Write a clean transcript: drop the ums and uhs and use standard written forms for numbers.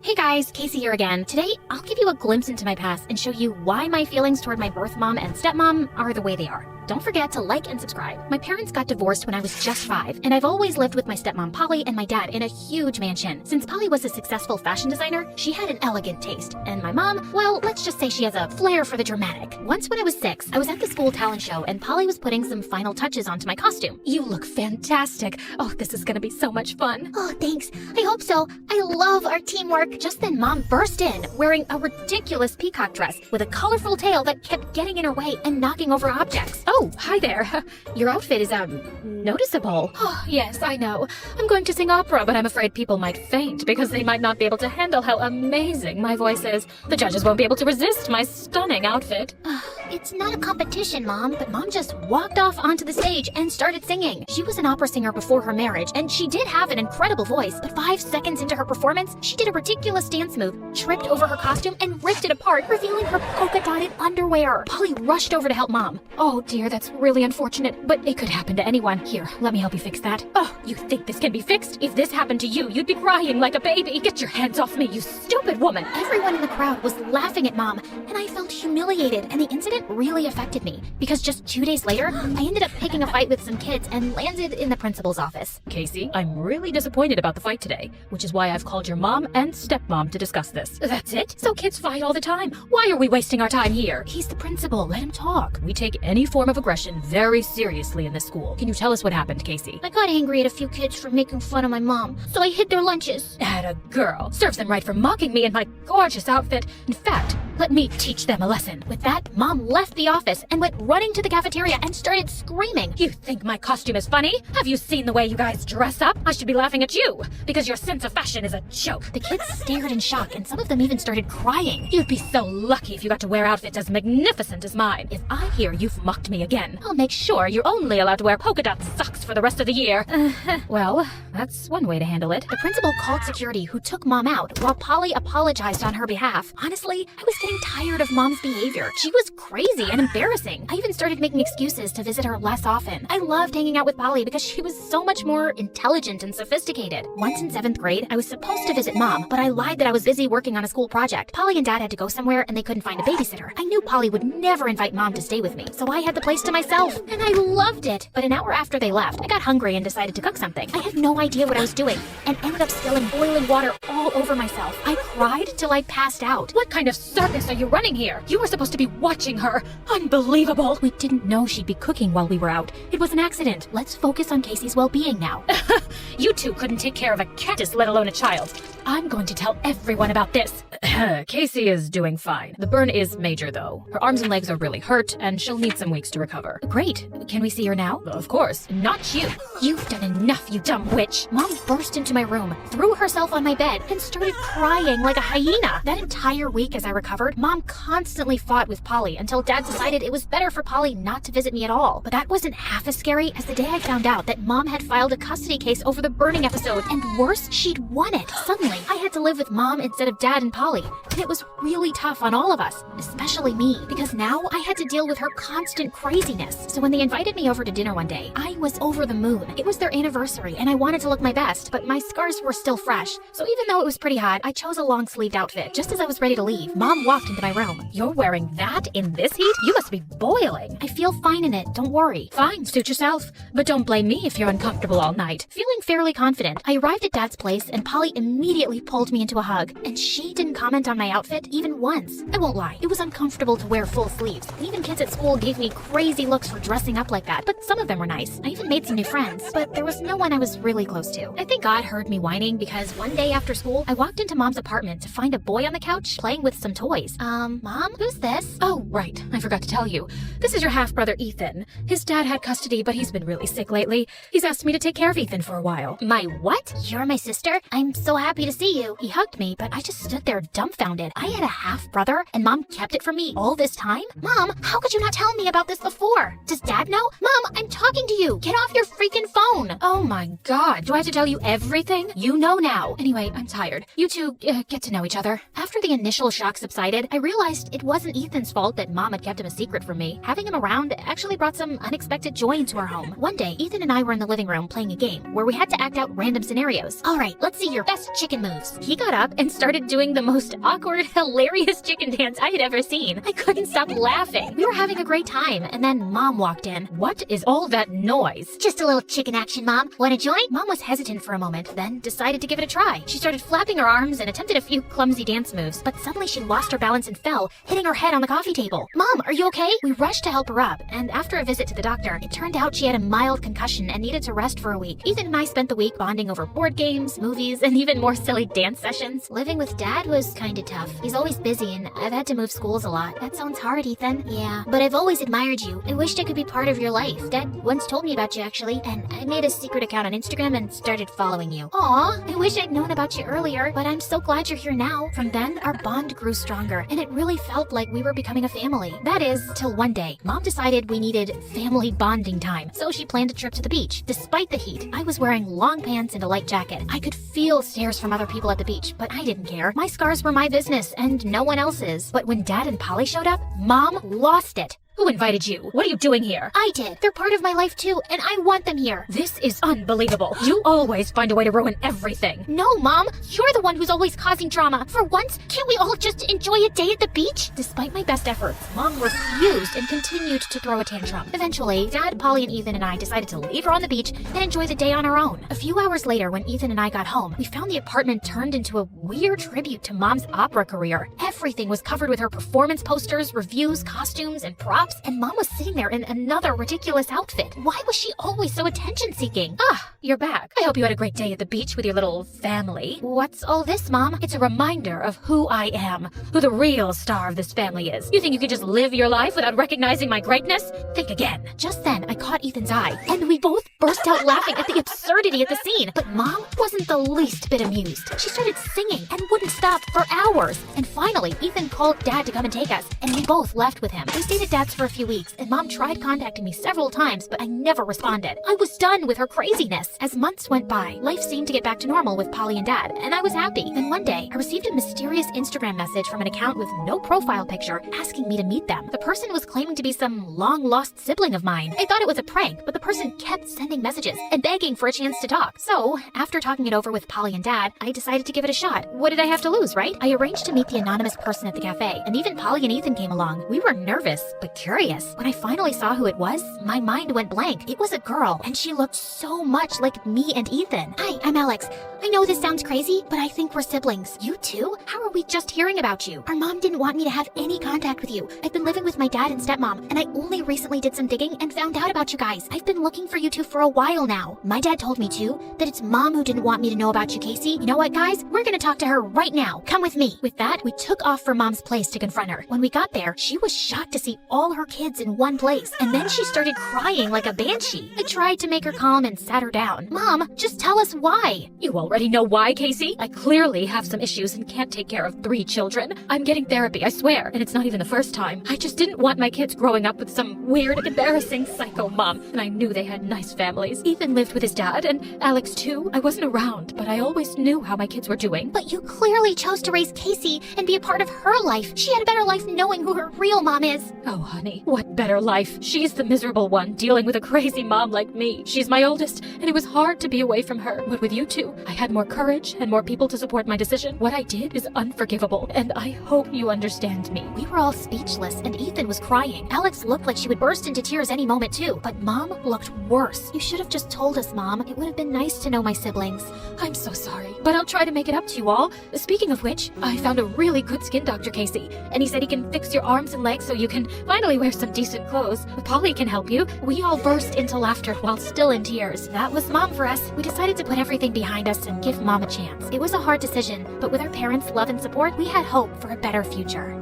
Hey guys, Casey here again. Today, I'll give you a glimpse into my past and show you why my feelings toward my birth mom and stepmom are the way they are. Don't forget to like and subscribe. My parents got divorced when I was just 5, and I've always lived with my stepmom Polly and my dad in a huge mansion. Since Polly was a successful fashion designer, she had an elegant taste, and my mom, well, let's just say she has a flair for the dramatic. Once when I was 6, I was at the school talent show and Polly was putting some final touches onto my costume. You look fantastic. Oh, this is gonna be so much fun. Oh, thanks. I hope so. I love our teamwork. Just then, Mom burst in, wearing a ridiculous peacock dress with a colorful tail that kept getting in her way and knocking over objects. Oh, hi there. Your outfit is, noticeable. Oh, yes, I know. I'm going to sing opera, but I'm afraid people might faint because they might not be able to handle how amazing my voice is. The judges won't be able to resist my stunning outfit. It's not a competition, Mom, but Mom just walked off onto the stage and started singing. She was an opera singer before her marriage, and she did have an incredible voice, but 5 seconds into her performance, she did a ridiculous dance move, tripped over her costume, and ripped it apart, revealing her polka-dotted underwear. Polly rushed over to help Mom. Oh dear, that's really unfortunate, but it could happen to anyone. Here, let me help you fix that. Oh, you think this can be fixed? If this happened to you, you'd be crying like a baby. Get your hands off me, you stupid woman. Everyone in the crowd was laughing at Mom, and I felt humiliated, and the incident really affected me, because just 2 days later, I ended up picking a fight with some kids and landed in the principal's office. Casey, I'm really disappointed about the fight today, which is why I've called your mom and stepmom to discuss this. That's it? So kids fight all the time. Why are we wasting our time here? He's the principal. Let him talk. We take any form of aggression very seriously in this school. Can you tell us what happened, Casey? I got angry at a few kids for making fun of my mom, so I hid their lunches. Atta girl. Serves them right for mocking me in my gorgeous outfit. In fact, let me teach them a lesson. With that, Mom left the office and went running to the cafeteria and started screaming. You think my costume is funny? Have you seen the way you guys dress up? I should be laughing at you, because your sense of fashion is a joke. The kids stared in shock, and some of them even started crying. You'd be so lucky if you got to wear outfits as magnificent as mine. If I hear you've mocked me again, I'll make sure you're only allowed to wear polka dot socks for the rest of the year. Well, that's one way to handle it. The principal called security, who took Mom out, while Polly apologized on her behalf. Honestly, I was getting tired of Mom's behavior. She was crazy and embarrassing. I even started making excuses to visit her less often. I loved hanging out with Polly because she was so much more intelligent and sophisticated. Once in 7th grade, I was supposed to visit Mom, but I lied that I was busy working on a school project. Polly and Dad had to go somewhere and they couldn't find a babysitter. I knew Polly would never invite Mom to stay with me, so I had the place to myself, and I loved it. But an hour after they left, I got hungry and decided to cook something. I had no idea what I was doing and ended up spilling boiling water all over myself. I cried till I passed out. What kind of circus are you running here? You were supposed to be watching her. Unbelievable. We didn't know she'd be cooking while we were out. It was an accident. Let's focus on Casey's well-being now. You two couldn't take care of a cactus, let alone a child. I'm going to tell everyone about this. Casey is doing fine. The burn is major, though. Her arms and legs are really hurt, and she'll need some weeks to recover. Great. Can we see her now? Of course. Not you. You've done enough, you dumb witch. Mom burst into my room, threw herself on my bed, and started crying like a hyena. That entire week as I recovered, Mom constantly fought with Polly until Dad decided it was better for Polly not to visit me at all. But that wasn't half as scary as the day I found out that Mom had filed a custody case over the burning episode, and worse, she'd won it. Suddenly, I had to live with Mom instead of Dad and Polly, and it was really tough on all of us, especially me, because now I had to deal with her constant craziness. So when they invited me over to dinner one day, I was over the moon. It was their anniversary, and I wanted to look my best, but my scars were still fresh. So even though it was pretty hot, I chose a long-sleeved outfit. Just as I was ready to leave, Mom walked into my room. You're wearing that in this heat? You must be boiling. I feel fine in it, don't worry. Fine, suit yourself. But don't blame me if you're uncomfortable all night. Feeling fairly confident, I arrived at Dad's place, and Polly immediately pulled me into a hug, and she didn't comment on my outfit even once. I won't lie, it was uncomfortable to wear full sleeves. Even kids at school gave me crazy looks for dressing up like that, but some of them were nice. I even made some new friends, but there was no one I was really close to. I think God heard me whining because one day after school, I walked into Mom's apartment to find a boy on the couch playing with some toys. Mom, who's this? Oh, right. I forgot to tell you. This is your half-brother, Ethan. His dad had custody, but he's been really sick lately. He's asked me to take care of Ethan for a while. My what? You're my sister? I'm so happy to see you. He hugged me, but I just stood there dumbfounded. dumbfounded. I had a half-brother, and Mom kept it from me all this time? Mom, how could you not tell me about this before? Does Dad know? Mom, I'm talking to you. Get off your freaking phone. Oh my god, do I have to tell you everything? You know now. Anyway, I'm tired. You two get to know each other. After the initial shock subsided, I realized it wasn't Ethan's fault that Mom had kept him a secret from me. Having him around actually brought some unexpected joy into our home. One day, Ethan and I were in the living room playing a game where we had to act out random scenarios. All right, let's see your best chicken moves. He got up and started doing the most awkward, hilarious chicken dance I had ever seen. I couldn't stop laughing. We were having a great time, and then Mom walked in. What is all that noise? Just a little chicken action, Mom. Want to join? Mom was hesitant for a moment, then decided to give it a try. She started flapping her arms and attempted a few clumsy dance moves, but suddenly she lost her balance and fell, hitting her head on the coffee table. Mom, are you okay? We rushed to help her up, and after a visit to the doctor, it turned out she had a mild concussion and needed to rest for a week. Ethan and I spent the week bonding over board games, movies, and even more silly dance sessions. Living with Dad was kinda tough. He's always busy, and I've had to move schools a lot. That sounds hard, Ethan. Yeah, but I've always admired you. I wished I could be part of your life. Dad once told me about you, actually, and I made a secret account on Instagram and started following you. Aw, I wish I'd known about you earlier, but I'm so glad you're here now. From then, our bond grew stronger, and it really felt like we were becoming a family. That is, till one day, Mom decided we needed family bonding time, so she planned a trip to the beach. Despite the heat, I was wearing long pants and a light jacket. I could feel stares from other people at the beach, but I didn't care. My scars were my business, and no one else's. But when Dad and Polly showed up, Mom lost it. Who invited you? What are you doing here? I did. They're part of my life too, and I want them here. This is unbelievable. You always find a way to ruin everything. No, Mom. You're the one who's always causing drama. For once, can't we all just enjoy a day at the beach? Despite my best efforts, Mom refused and continued to throw a tantrum. Eventually, Dad, Polly, and Ethan and I decided to leave her on the beach and enjoy the day on our own. A few hours later, when Ethan and I got home, we found the apartment turned into a weird tribute to Mom's opera career. Everything was covered with her performance posters, reviews, costumes, and props, and Mom was sitting there in another ridiculous outfit. Why was she always so attention-seeking? Ah, you're back. I hope you had a great day at the beach with your little family. What's all this, Mom? It's a reminder of who I am, who the real star of this family is. You think you could just live your life without recognizing my greatness? Think again. Just then, I caught Ethan's eye, and we both burst out laughing at the absurdity of the scene. But Mom wasn't the least bit amused. She started singing and wouldn't stop for hours. And finally, Ethan called Dad to come and take us, and we both left with him. We stayed at Dad's for a few weeks, and Mom tried contacting me several times, but I never responded. I was done with her craziness. As months went by, life seemed to get back to normal with Polly and Dad, and I was happy. Then one day, I received a mysterious Instagram message from an account with no profile picture asking me to meet them. The person was claiming to be some long-lost sibling of mine. I thought it was a prank, but the person kept sending messages and begging for a chance to talk. So, after talking it over with Polly and Dad, I decided to give it a shot. What did I have to lose, right? I arranged to meet the anonymous person at the cafe, and even Polly and Ethan came along. We were nervous, but curious. When I finally saw who it was, my mind went blank. It was a girl, and she looked so much like me and Ethan. Hi, I'm Alex. I know this sounds crazy, but I think we're siblings. You too? How are we just hearing about you? Our mom didn't want me to have any contact with you. I've been living with my dad and stepmom, and I only recently did some digging and found out about you guys. I've been looking for you two for a while now. My dad told me too that it's Mom who didn't want me to know about you, Casey. You know what, guys? We're gonna talk to her right now. Come with me. With that, we took off for Mom's place to confront her. When we got there, she was shocked to see all her kids in one place, and then she started crying like a banshee. I tried to make her calm and sat her down. Mom, just tell us why. You already know why, Casey. I clearly have some issues and can't take care of 3 children. I'm getting therapy, I swear, and it's not even the first time. I just didn't want my kids growing up with some weird, embarrassing psycho mom, and I knew they had nice families. Ethan lived with his dad, and Alex too. I wasn't around, but I always knew how my kids were doing. But you clearly chose to raise Casey and be a part of her life. She had a better life knowing who her real mom is. Oh, honey, what better life? She's the miserable one dealing with a crazy mom like me. She's my oldest, and it was hard to be away from her. But with you two, I had more courage and more people to support my decision. What I did is unforgivable, and I hope you understand me. We were all speechless, and Ethan was crying. Alex looked like she would burst into tears any moment too, but Mom looked worse. You should have just told us, Mom. It would have been nice to know my siblings. I'm so sorry, but I'll try to make it up to you all. Speaking of which, I found a really good skin doctor, Casey, and he said he can fix your arms and legs so you can finally wear some decent clothes. Polly can help you. We all burst into laughter while still in tears. That was Mom for us. We decided to put everything behind us and give Mom a chance. It was a hard decision, but with our parents' love and support, we had hope for a better future.